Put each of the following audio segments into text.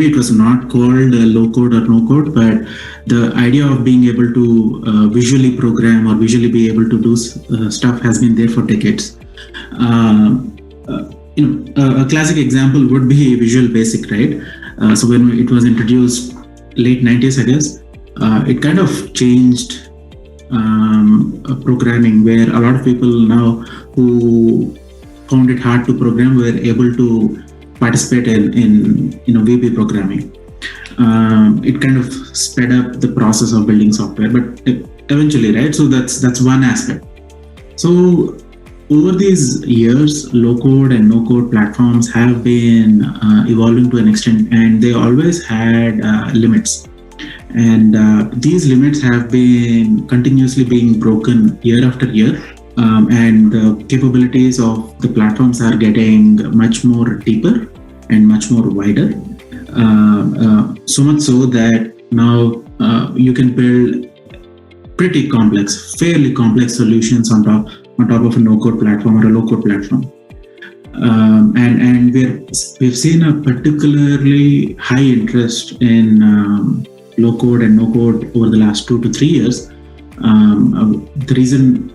maybe it was not called low code or no code, but the idea of being able to visually program or visually be able to do stuff has been there for decades. A classic example would be Visual Basic, right? So when it was introduced late 90s, I guess, it kind of changed programming, where a lot of people now who found it hard to program were able to participate in VB programming. It kind of sped up the process of building software, but eventually, right? So that's one aspect. So over these years, low-code and no-code platforms have been evolving to an extent, and they always had limits. And these limits have been continuously being broken year after year. And the capabilities of the platforms are getting much more deeper and much more wider. So much so that now you can build fairly complex solutions on top of a no-code platform or a low-code platform. And we've seen a particularly high interest in low-code and no-code over the last 2 to 3 years. The reason,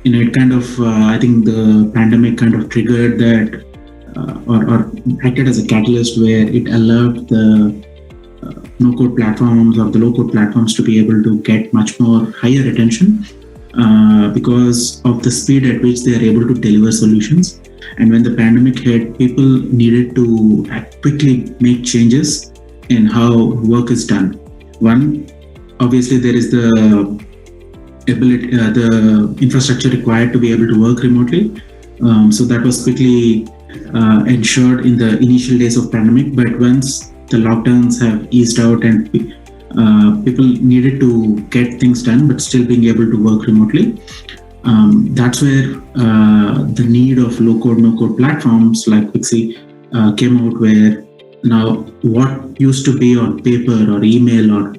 it kind of, I think the pandemic kind of triggered that or acted as a catalyst where it allowed the no-code platforms or the low-code platforms to be able to get much more higher attention because of the speed at which they are able to deliver solutions. And when the pandemic hit, people needed to quickly make changes in how work is done. One, obviously there is the ability, the infrastructure required to be able to work remotely. So that was quickly ensured in the initial days of pandemic. But once the lockdowns have eased out and people needed to get things done, but still being able to work remotely, that's where the need of low-code, no-code platforms like Pixie came out, where now what used to be on paper or email or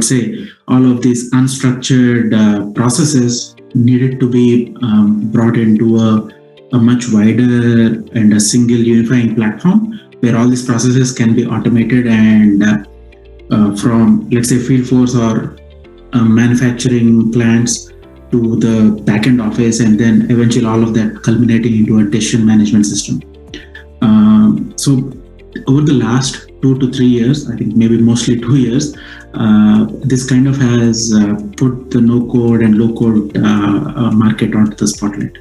say all of these unstructured processes needed to be brought into a much wider and a single unifying platform where all these processes can be automated and from, let's say, field force or manufacturing plants to the backend office, and then eventually all of that culminating into a decision management system. So over the last 2 to 3 years, I think maybe mostly 2 years, this kind of has put the no-code and low-code market onto the spotlight.